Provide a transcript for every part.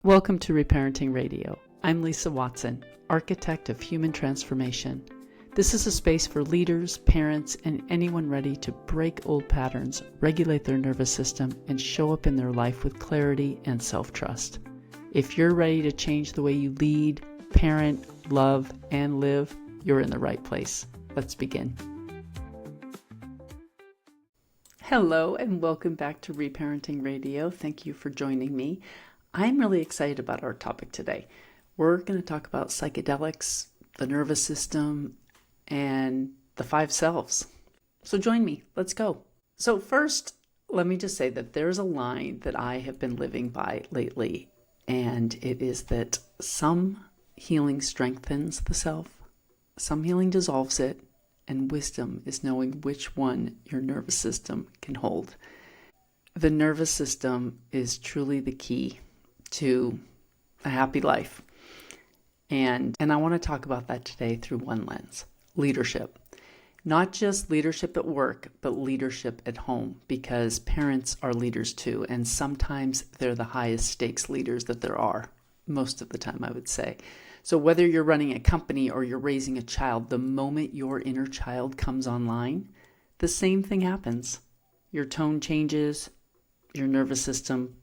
Welcome to Reparenting Radio. I'm Lisa Watson, architect of human transformation. This is a space for leaders, parents, and anyone ready to break old patterns, regulate their nervous system, and show up in their life with clarity and self-trust. If you're ready to change the way you lead, parent, love, and live, you're in the right place. Let's begin. Hello, and welcome back to Reparenting Radio. Thank you for joining me. I'm really excited about our topic today. We're going to talk about psychedelics, the nervous system, and the five selves. So join me. Let's go. So first, let me just say that there's a line that I have been living by lately, and it is that some healing strengthens the self, some healing dissolves it, and wisdom is knowing which one your nervous system can hold. The nervous system is truly the key to a happy life. And I want to talk about that today through one lens, leadership. Not just leadership at work, but leadership at home, because parents are leaders too. And sometimes they're the highest stakes leaders that there are, most of the time, I would say. So whether you're running a company or you're raising a child, the moment your inner child comes online, the same thing happens. Your tone changes, your nervous system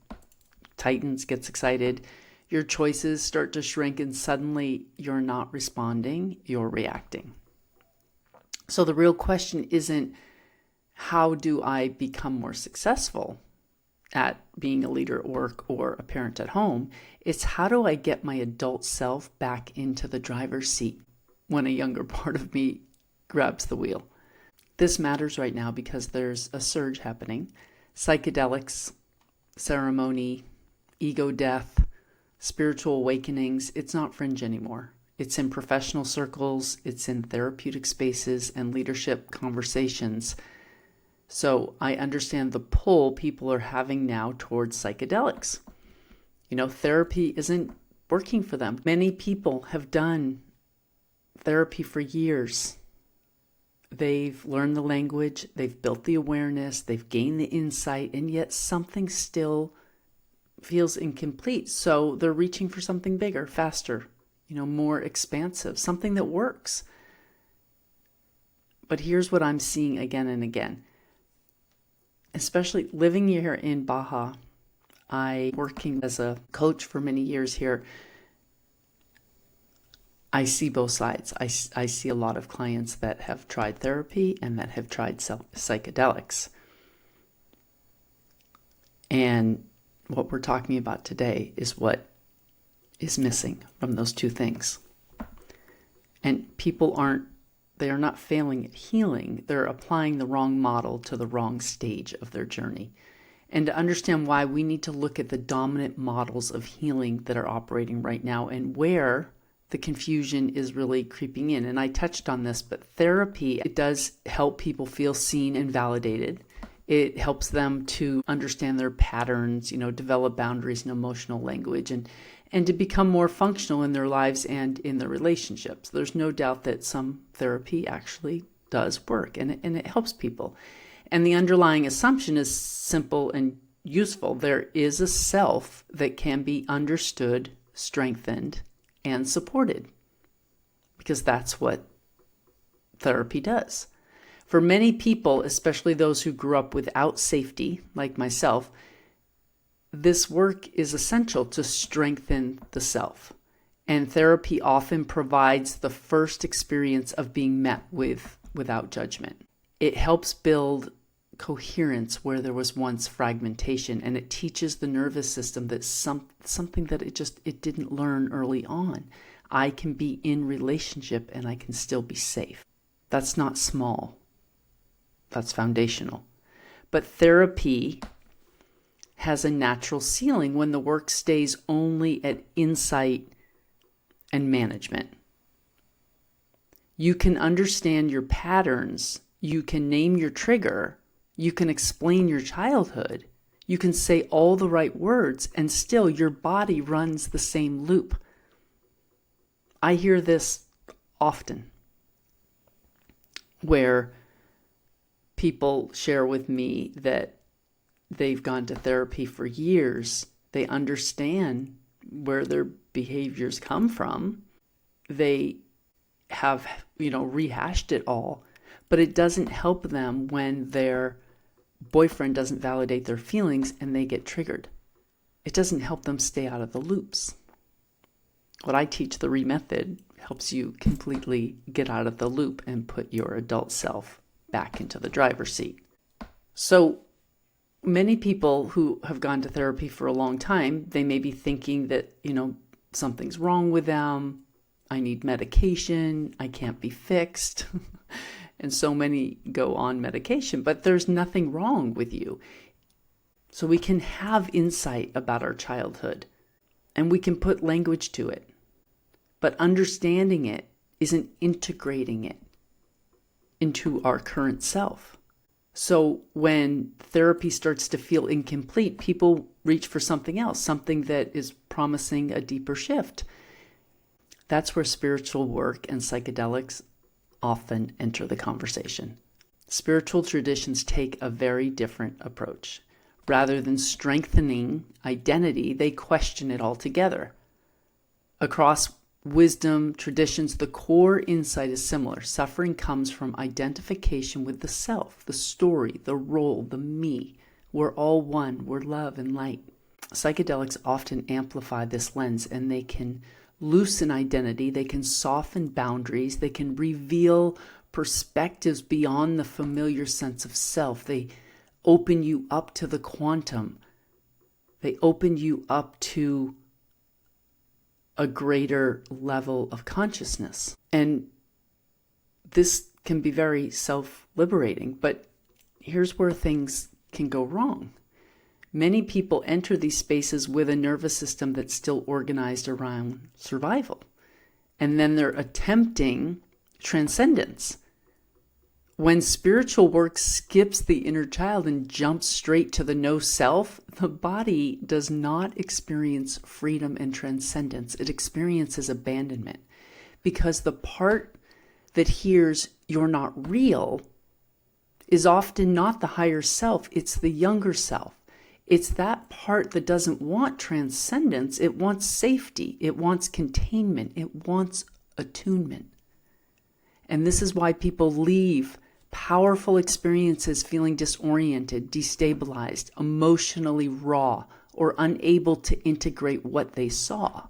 tightens, gets excited, your choices start to shrink, and suddenly you're not responding, you're reacting. So the real question isn't, how do I become more successful at being a leader at work or a parent at home? It's how do I get my adult self back into the driver's seat when a younger part of me grabs the wheel? This matters right now because there's a surge happening. Psychedelics, ceremony, ego death, spiritual awakenings, it's not fringe anymore. It's in professional circles, it's in therapeutic spaces and leadership conversations. So I understand the pull people are having now towards psychedelics. Therapy isn't working for them. Many people have done therapy for years. They've learned the language, they've built the awareness, they've gained the insight, and yet something still feels incomplete. So they're reaching for something bigger, faster, more expansive, something that works. But here's what I'm seeing again and again, especially living here in Baja. I working as a coach for many years here. I see both sides. I see a lot of clients that have tried therapy and that have tried psychedelics. And what we're talking about today is what is missing from those two things. And people are not failing at healing. They're applying the wrong model to the wrong stage of their journey. And to understand why, we need to look at the dominant models of healing that are operating right now and where the confusion is really creeping in. And I touched on this, but therapy, it does help people feel seen and validated. It helps them to understand their patterns, develop boundaries and emotional language, and to become more functional in their lives and in their relationships. There's no doubt that some therapy actually does work, and it helps people. And the underlying assumption is simple and useful. There is a self that can be understood, strengthened, and supported, because that's what therapy does. For many people, especially those who grew up without safety, like myself, this work is essential to strengthen the self. And therapy often provides the first experience of being met without judgment. It helps build coherence where there was once fragmentation, and it teaches the nervous system that something that it didn't learn early on. I can be in relationship and I can still be safe. That's not small. That's foundational. But therapy has a natural ceiling when the work stays only at insight and management. You can understand your patterns, you can name your trigger, you can explain your childhood, you can say all the right words, and still your body runs the same loop. I hear this often, where people share with me that they've gone to therapy for years. They understand where their behaviors come from. They have, rehashed it all, but it doesn't help them when their boyfriend doesn't validate their feelings and they get triggered. It doesn't help them stay out of the loops. What I teach, the method, helps you completely get out of the loop and put your adult self back into the driver's seat. So many people who have gone to therapy for a long time, they may be thinking that, something's wrong with them. I need medication. I can't be fixed. And so many go on medication, but there's nothing wrong with you. So we can have insight about our childhood and we can put language to it. But understanding it isn't integrating it into our current self. So when therapy starts to feel incomplete, people reach for something else, something that is promising a deeper shift. That's where spiritual work and psychedelics often enter the conversation. Spiritual traditions take a very different approach. Rather than strengthening identity, they question it altogether. Across wisdom traditions, the core insight is similar. Suffering comes from identification with the self, the story, the role, the me. We're all one. We're love and light. Psychedelics often amplify this lens, and they can loosen identity. They can soften boundaries. They can reveal perspectives beyond the familiar sense of self. They open you up to the quantum. They open you up to a greater level of consciousness. And this can be very self-liberating, but here's where things can go wrong. Many people enter these spaces with a nervous system that's still organized around survival. And then they're attempting transcendence. When spiritual work skips the inner child and jumps straight to the no self, the body does not experience freedom and transcendence. It experiences abandonment, because the part that hears you're not real is often not the higher self. It's the younger self. It's that part that doesn't want transcendence. It wants safety. It wants containment. It wants attunement. And this is why people leave powerful experiences feeling disoriented, destabilized, emotionally raw, or unable to integrate what they saw.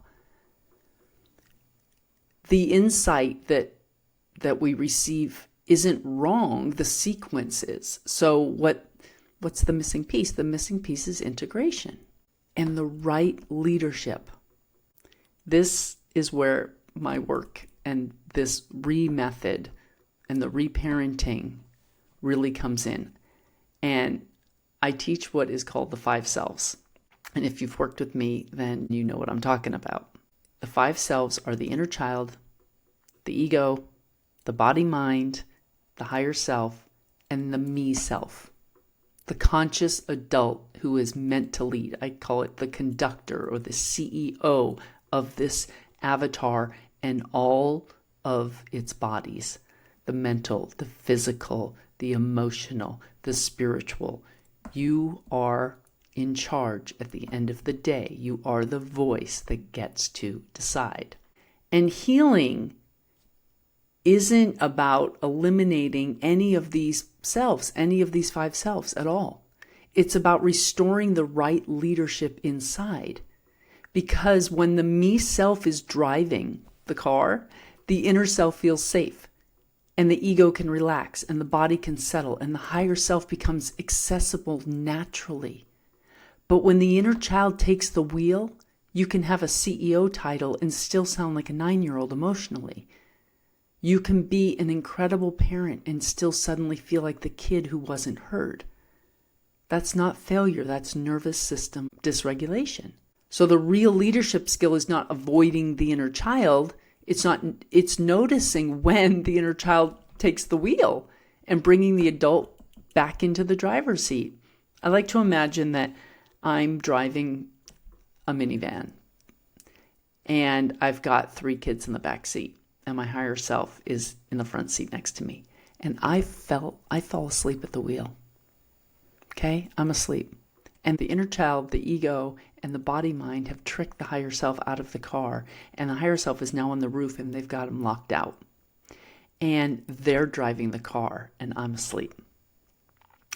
The insight that we receive isn't wrong, the sequence is. So what's the missing piece? The missing piece is integration and the right leadership. This is where my work and this method and the reparenting really comes in. And I teach what is called the 5 selves. And if you've worked with me, then you know what I'm talking about. The 5 selves are the inner child, the ego, the body-mind, the higher self, and the me self. The conscious adult who is meant to lead. I call it the conductor or the CEO of this avatar and all of its bodies. The mental, the physical, the emotional, the spiritual. You are in charge at the end of the day. You are the voice that gets to decide. And healing isn't about eliminating any of these selves, any of these 5 selves at all. It's about restoring the right leadership inside. Because when the me self is driving the car, the inner self feels safe. And the ego can relax and the body can settle and the higher self becomes accessible naturally. But when the inner child takes the wheel, you can have a CEO title and still sound like a 9-year-old emotionally. You can be an incredible parent and still suddenly feel like the kid who wasn't heard. That's not failure, that's nervous system dysregulation. So the real leadership skill is not avoiding the inner child. It's noticing when the inner child takes the wheel and bringing the adult back into the driver's seat. I like to imagine that I'm driving a minivan and I've got 3 kids in the back seat and my higher self is in the front seat next to me. And I fall asleep at the wheel. Okay, I'm asleep. And the inner child, the ego, and the body mind have tricked the higher self out of the car, and the higher self is now on the roof and they've got him locked out. And they're driving the car and I'm asleep.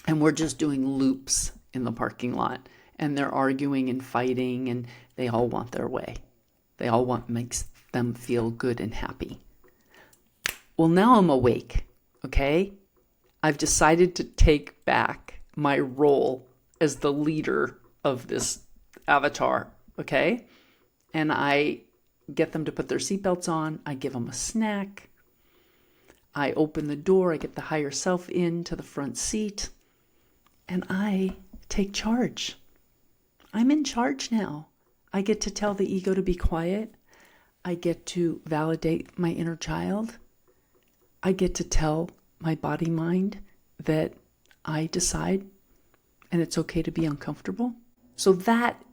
And we're just doing loops in the parking lot, and they're arguing and fighting, and they all want their way. They all want makes them feel good and happy. Well, now I'm awake, okay? I've decided to take back my role as the leader of this avatar, okay? And I get them to put their seatbelts on. I give them a snack. I open the door. I get the higher self into the front seat. And I take charge. I'm in charge now. I get to tell the ego to be quiet. I get to validate my inner child. I get to tell my body mind that I decide and it's okay to be uncomfortable. So that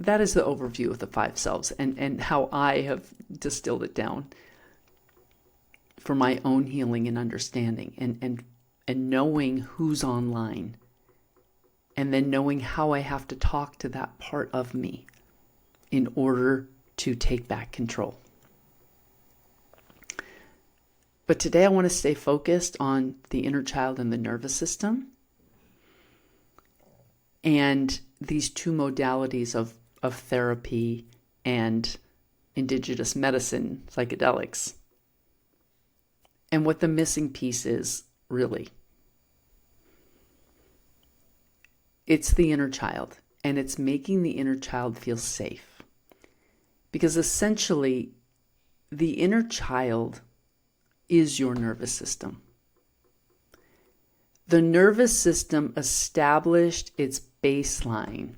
is the overview of the five selves and how I have distilled it down for my own healing and understanding and knowing who's online. And then knowing how I have to talk to that part of me in order to take back control. But today I want to stay focused on the inner child and the nervous system and these two modalities of therapy and indigenous medicine, psychedelics, and what the missing piece is really. It's the inner child, and it's making the inner child feel safe. Because essentially, the inner child is your nervous system. The nervous system established its baseline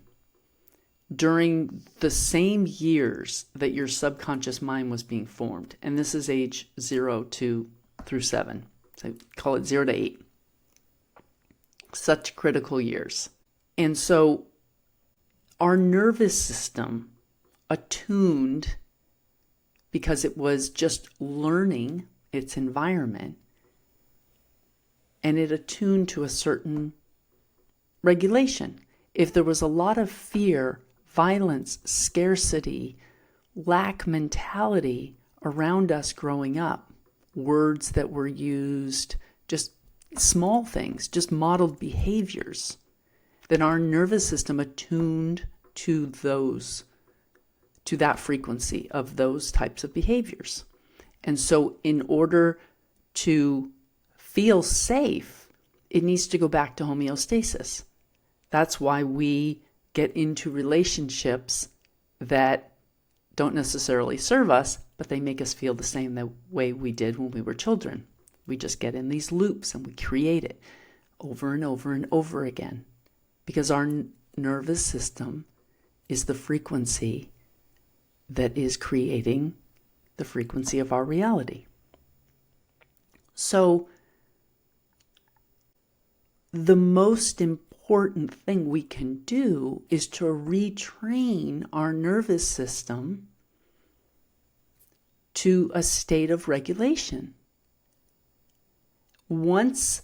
during the same years that your subconscious mind was being formed. And this is age 0 through 7. So call it 0 to 8. Such critical years. And so our nervous system attuned because it was just learning its environment, and it attuned to a certain regulation. If there was a lot of fear, violence, scarcity, lack mentality around us growing up, words that were used, just small things, just modeled behaviors, then our nervous system attuned to that frequency of those types of behaviors. And so in order to feel safe, it needs to go back to homeostasis. That's why we get into relationships that don't necessarily serve us, but they make us feel the same the way we did when we were children. We just get in these loops and we create it over and over and over again. Because our nervous system is the frequency that is creating the frequency of our reality. So, the most important thing we can do is to retrain our nervous system to a state of regulation. Once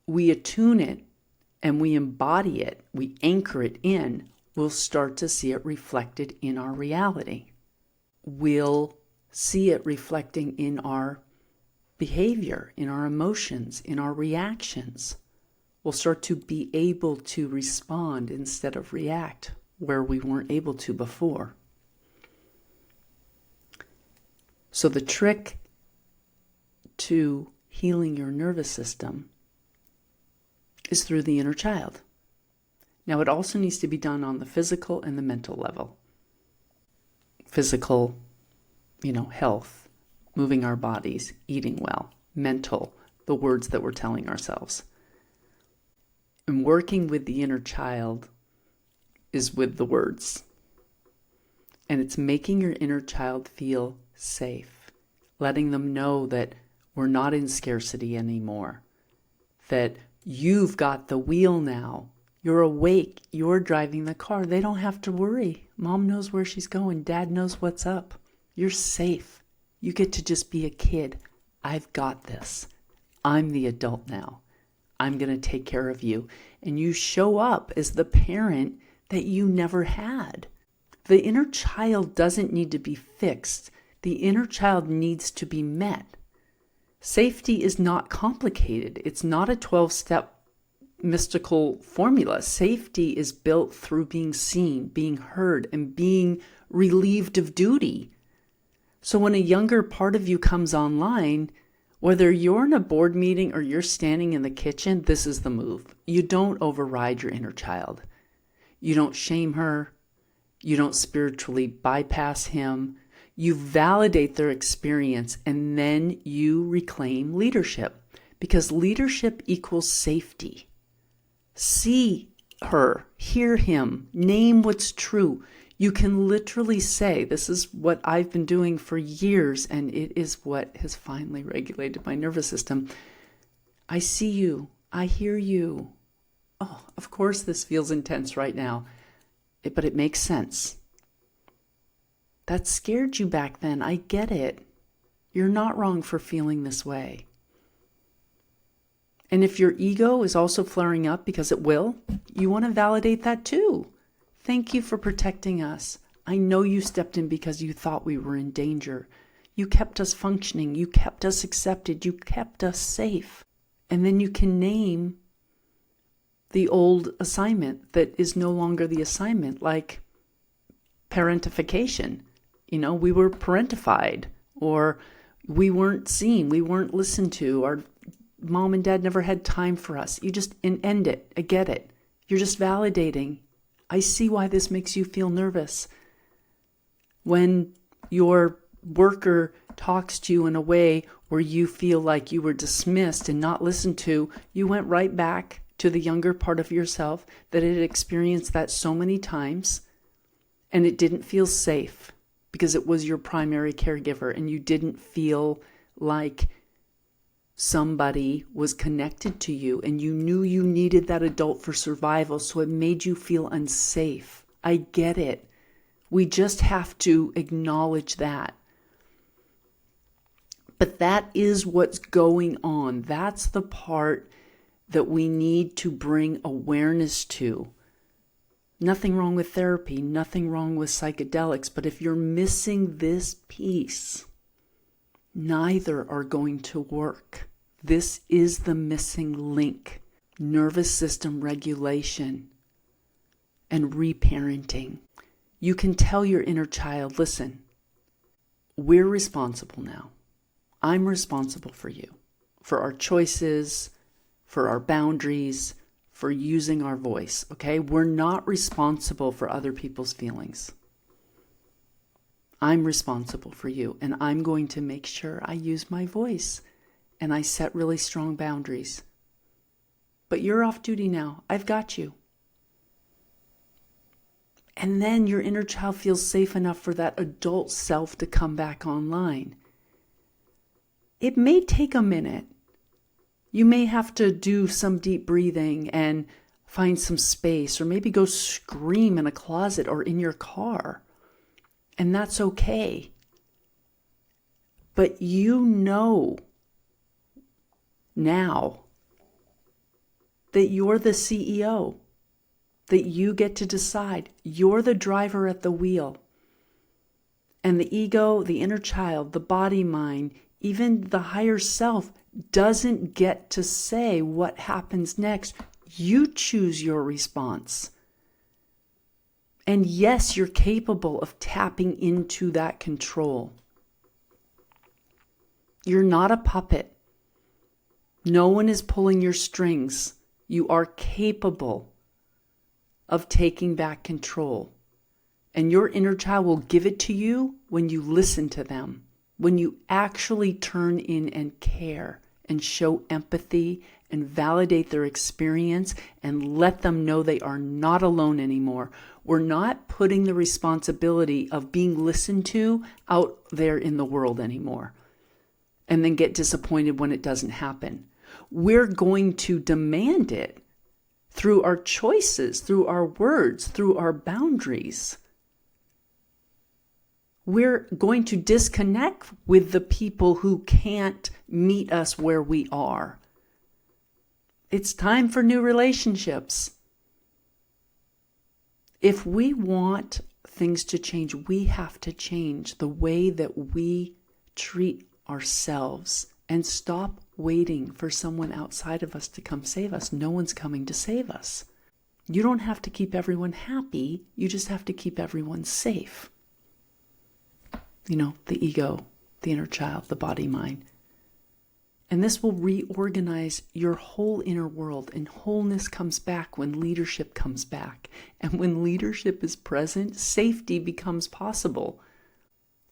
we attune it, and we embody it, we anchor it in, we'll start to see it reflected in our reality. We'll see it reflecting in our behavior, in our emotions, in our reactions. We'll start to be able to respond instead of react where we weren't able to before. So the trick to healing your nervous system is through the inner child. Now, it also needs to be done on the physical and the mental level. Physical, health, moving our bodies, eating well. Mental, the words that we're telling ourselves. And working with the inner child is with the words. And it's making your inner child feel safe. Letting them know that we're not in scarcity anymore. That you've got the wheel now. You're awake. You're driving the car. They don't have to worry. Mom knows where she's going. Dad knows what's up. You're safe. You get to just be a kid. I've got this. I'm the adult now. I'm going to take care of you. And you show up as the parent that you never had. The inner child doesn't need to be fixed. The inner child needs to be met. Safety is not complicated. It's not a 12-step mystical formula. Safety is built through being seen, being heard, and being relieved of duty. So when a younger part of you comes online, whether you're in a board meeting or you're standing in the kitchen, this is the move. You don't override your inner child. You don't shame her. You don't spiritually bypass him. You validate their experience, and then you reclaim leadership, because leadership equals safety. See her, hear him, name what's true. You can literally say, this is what I've been doing for years, and it is what has finally regulated my nervous system. I see you. I hear you. Oh, of course this feels intense right now, but it makes sense. That scared you back then. I get it. You're not wrong for feeling this way. And if your ego is also flaring up, because it will, you want to validate that too. Thank you for protecting us. I know you stepped in because you thought we were in danger. You kept us functioning. You kept us accepted. You kept us safe. And then you can name the old assignment that is no longer the assignment, like parentification. We were parentified, or we weren't seen, we weren't listened to, our mom and dad never had time for us. You just end it. I get it. You're just validating. I see why this makes you feel nervous. When your worker talks to you in a way where you feel like you were dismissed and not listened to, you went right back to the younger part of yourself that had experienced that so many times, and it didn't feel safe because it was your primary caregiver, and you didn't feel like somebody was connected to you, and you knew you needed that adult for survival, so it made you feel unsafe. I get it. We just have to acknowledge that. But that is what's going on. That's the part that we need to bring awareness to. Nothing wrong with therapy, nothing wrong with psychedelics, but if you're missing this piece, neither are going to work. This is the missing link. Nervous system regulation and reparenting. You can tell your inner child, listen, we're responsible now. I'm responsible for you, for our choices, for our boundaries, for using our voice, okay? We're not responsible for other people's feelings. I'm responsible for you, and I'm going to make sure I use my voice and I set really strong boundaries. But you're off duty now. I've got you. And then your inner child feels safe enough for that adult self to come back online. It may take a minute. You may have to do some deep breathing and find some space, or maybe go scream in a closet or in your car. And that's okay. But you know now that you're the CEO, that you get to decide. You're the driver at the wheel. And the ego, the inner child, the body mind, even the higher self doesn't get to say what happens next. You choose your response. And yes, you're capable of tapping into that control. You're not a puppet. No one is pulling your strings. You are capable of taking back control. And your inner child will give it to you when you listen to them, when you actually turn in and care and show empathy and validate their experience and let them know they are not alone anymore. We're not putting the responsibility of being listened to out there in the world anymore and then get disappointed when it doesn't happen. We're going to demand it through our choices, through our words, through our boundaries. We're going to disconnect with the people who can't meet us where we are. It's time for new relationships. If we want things to change, we have to change the way that we treat ourselves and stop waiting for someone outside of us to come save us. No one's coming to save us. You don't have to keep everyone happy. You just have to keep everyone safe. The ego, the inner child, the body, mind. And this will reorganize your whole inner world, and wholeness comes back when leadership comes back. And when leadership is present, safety becomes possible.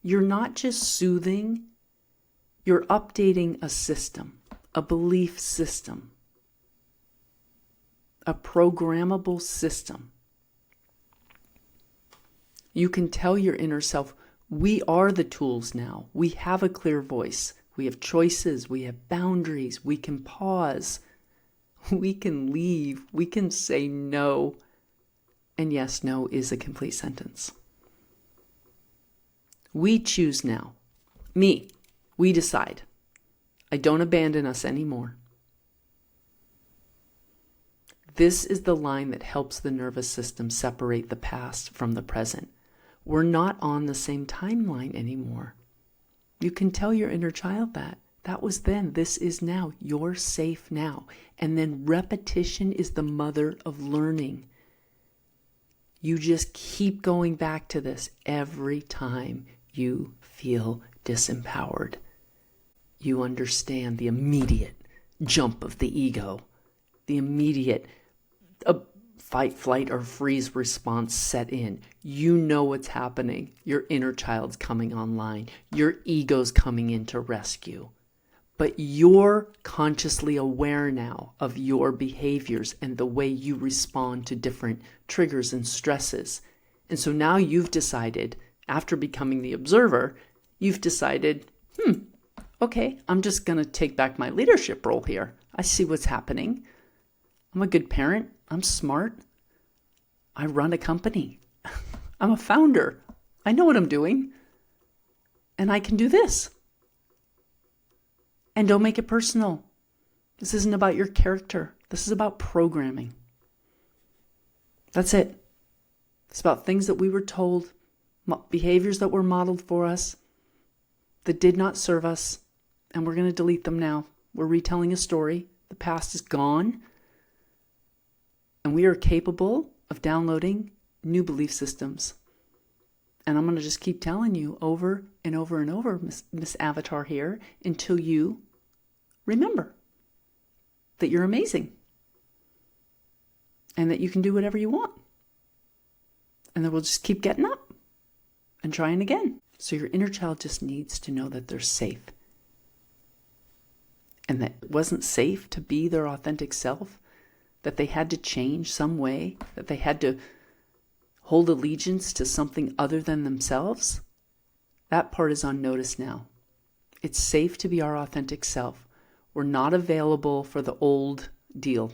You're not just soothing, you're updating a system, a belief system, a programmable system. You can tell your inner self, we are the tools now. We have a clear voice. We have choices. We have boundaries. We can pause. We can leave. We can say no. And yes, no is a complete sentence. We choose now. Me. We decide. I don't abandon us anymore. This is the line that helps the nervous system separate the past from the present. We're not on the same timeline anymore. You can tell your inner child that. That was then. This is now. You're safe now. And then repetition is the mother of learning. You just keep going back to this every time you feel disempowered. You understand the immediate jump of the ego, the immediate fight, flight, or freeze response set in. You know what's happening. Your inner child's coming online. Your ego's coming in to rescue. But you're consciously aware now of your behaviors and the way you respond to different triggers and stresses. And so now you've decided, after becoming the observer, you've decided, okay, I'm just going to take back my leadership role here. I see what's happening. I'm a good parent. I'm smart. I run a company. I'm a founder. I know what I'm doing. And I can do this. And don't make it personal. This isn't about your character. This is about programming. That's it. It's about things that we were told, behaviors that were modeled for us that did not serve us, and we're going to delete them now. We're retelling a story. The past is gone. And we are capable of downloading new belief systems. And I'm going to just keep telling you over and over and over, Miss Avatar here, until you remember that you're amazing and that you can do whatever you want. And then we'll just keep getting up and trying again. So your inner child just needs to know that they're safe. And that it wasn't safe to be their authentic self, that they had to change some way, that they had to hold allegiance to something other than themselves. That part is on notice now. It's safe to be our authentic self. We're not available for the old deal.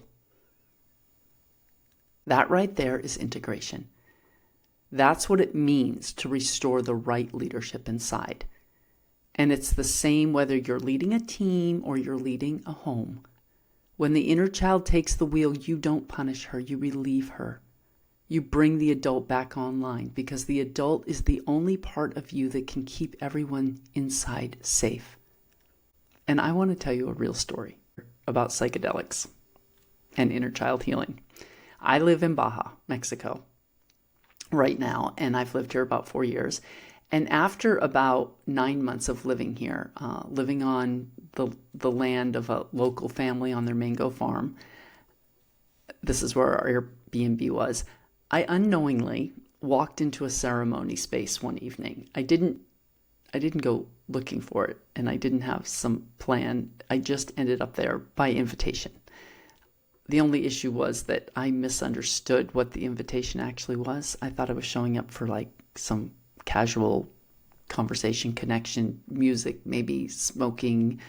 That right there is integration. That's what it means to restore the right leadership inside. And it's the same whether you're leading a team or you're leading a home. When the inner child takes the wheel, you don't punish her, you relieve her. You bring the adult back online because the adult is the only part of you that can keep everyone inside safe. And I want to tell you a real story about psychedelics and inner child healing. I live in Baja, Mexico right now, and I've lived here about 4 years. And after about 9 months of living here, living on the land of a local family on their mango farm, this is where our Airbnb was, I unknowingly walked into a ceremony space one evening. I didn't go looking for it, and I didn't have some plan. I just ended up there by invitation. The only issue was that I misunderstood what the invitation actually was. I thought I was showing up for like some casual conversation, connection, music, maybe smoking,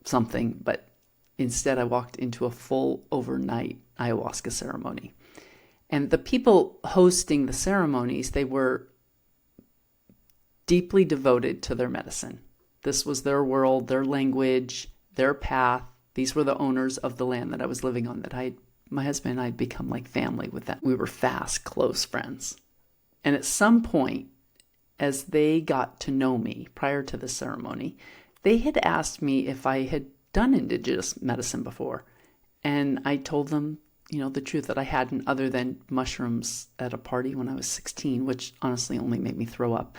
something. But instead I walked into a full overnight ayahuasca ceremony. And the people hosting the ceremonies, they were deeply devoted to their medicine. This was their world, their language, their path. These were the owners of the land that I was living on, that I had my husband and I had become like family with them. We were fast, close friends. And at some point, as they got to know me prior to the ceremony, they had asked me if I had done indigenous medicine before. And I told them, the truth, that I hadn't, other than mushrooms at a party when I was 16, which honestly only made me throw up.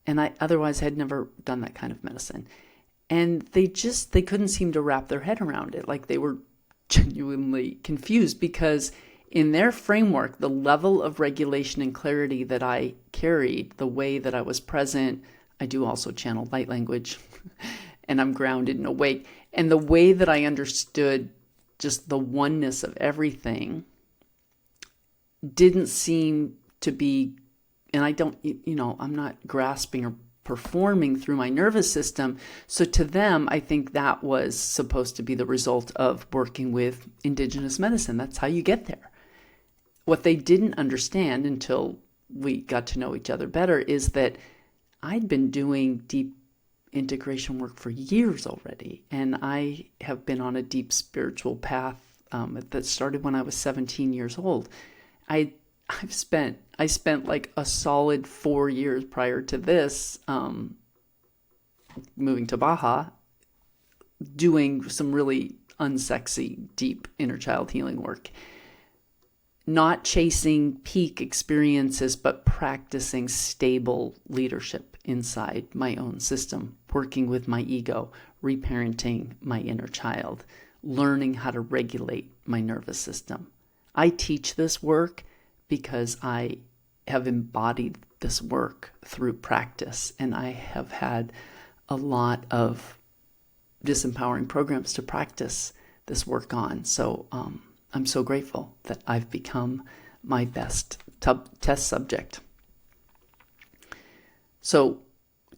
And I otherwise had never done that kind of medicine. And they couldn't seem to wrap their head around it. Like, they were genuinely confused, because in their framework, the level of regulation and clarity that I carried, the way that I was present, I do also channel light language, and I'm grounded and awake, and the way that I understood just the oneness of everything didn't seem to be, and I don't, I'm not grasping or performing through my nervous system. So to them, I think that was supposed to be the result of working with indigenous medicine. That's how you get there. What they didn't understand until we got to know each other better is that I'd been doing deep integration work for years already. And I have been on a deep spiritual path that started when I was 17 years old. I spent like a solid 4 years prior to this, moving to Baja, doing some really unsexy, deep inner child healing work. Not chasing peak experiences, but practicing stable leadership inside my own system, working with my ego, reparenting my inner child, learning how to regulate my nervous system. I teach this work because I have embodied this work through practice, and I have had a lot of disempowering programs to practice this work on. So I'm so grateful that I've become my best test subject. So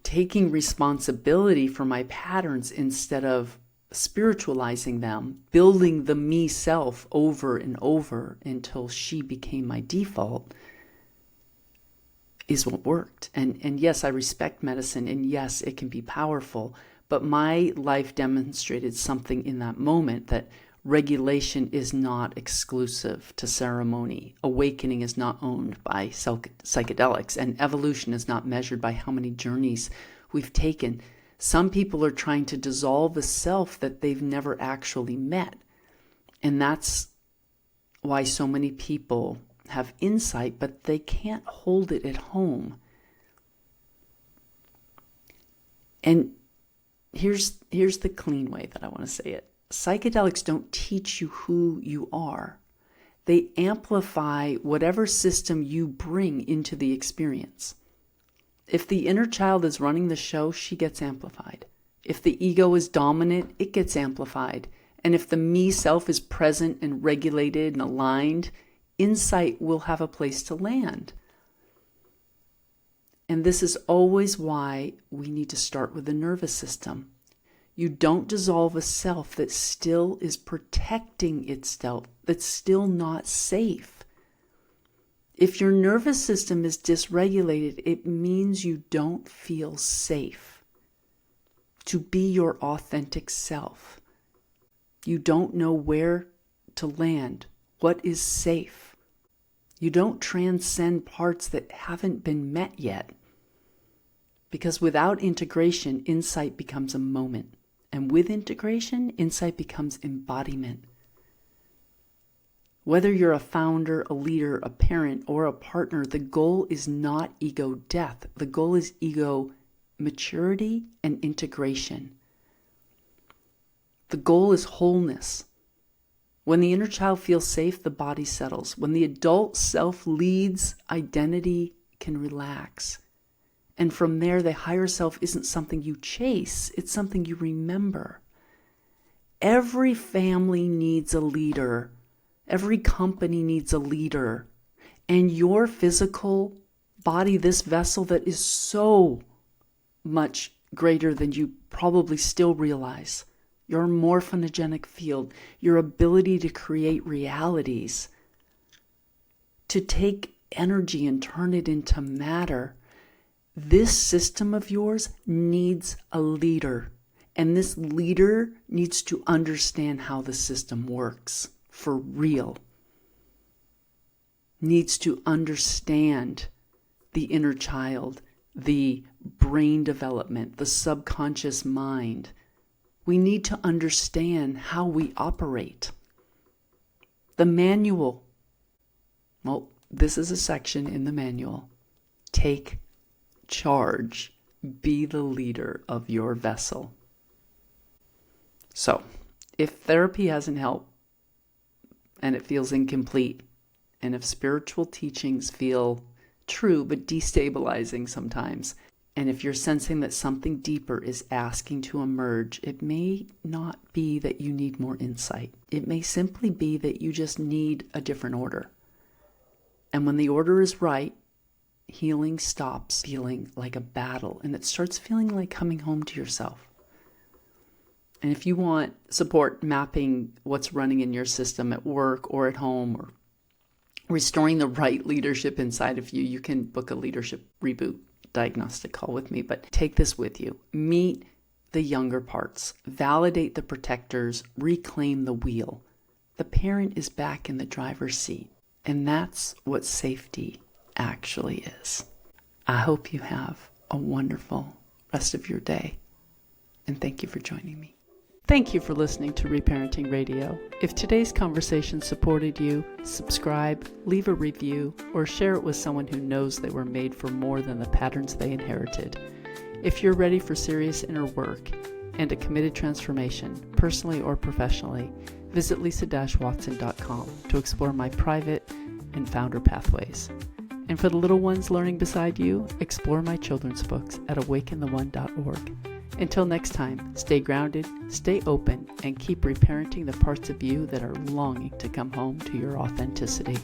taking responsibility for my patterns instead of spiritualizing them, building the me self over and over until she became my default, is what worked. And yes, I respect medicine, and yes, it can be powerful, but my life demonstrated something in that moment, that regulation is not exclusive to ceremony. Awakening is not owned by psychedelics, and evolution is not measured by how many journeys we've taken. Some people are trying to dissolve a self that they've never actually met. And that's why so many people have insight, but they can't hold it at home. And here's the clean way that I want to say it. Psychedelics don't teach you who you are. They amplify whatever system you bring into the experience. If the inner child is running the show, she gets amplified. If the ego is dominant, it gets amplified. And if the me self is present and regulated and aligned, insight will have a place to land. And this is always why we need to start with the nervous system. You don't dissolve a self that still is protecting itself, that's still not safe. If your nervous system is dysregulated, it means you don't feel safe to be your authentic self. You don't know where to land, what is safe. You don't transcend parts that haven't been met yet. Because without integration, insight becomes a moment. And with integration, insight becomes embodiment. Whether you're a founder, a leader, a parent, or a partner, the goal is not ego death. The goal is ego maturity and integration. The goal is wholeness. When the inner child feels safe, the body settles. When the adult self leads, identity can relax. And from there, the higher self isn't something you chase, it's something you remember. Every family needs a leader. Every company needs a leader. And your physical body, this vessel that is so much greater than you probably still realize, your morphogenetics field, your ability to create realities, to take energy and turn it into matter. This system of yours needs a leader, and this leader needs to understand how the system works for real. needs to understand the inner child, the brain development, the subconscious mind. We need to understand how we operate. The manual, well, this is a section in the manual. Take charge. Be the leader of your vessel. So, if therapy hasn't helped and it feels incomplete, and if spiritual teachings feel true but destabilizing sometimes, and if you're sensing that something deeper is asking to emerge, it may not be that you need more insight. It may simply be that you just need a different order. And when the order is right, healing stops feeling like a battle and it starts feeling like coming home to yourself. And if you want support mapping what's running in your system at work or at home, or restoring the right leadership inside of you, you can book a leadership reboot diagnostic call with me. But take this with you. Meet the younger parts. Validate the protectors. Reclaim the wheel. The parent is back in the driver's seat. And that's what safety actually is. I hope you have a wonderful rest of your day. And thank you for joining me. Thank you for listening to Reparenting Radio. If today's conversation supported you, subscribe, leave a review, or share it with someone who knows they were made for more than the patterns they inherited. If you're ready for serious inner work and a committed transformation, personally or professionally, visit lisa-watson.com to explore my private and founder pathways. And for the little ones learning beside you, explore my children's books at awaken..org. Until next time, stay grounded, stay open, and keep reparenting the parts of you that are longing to come home to your authenticity.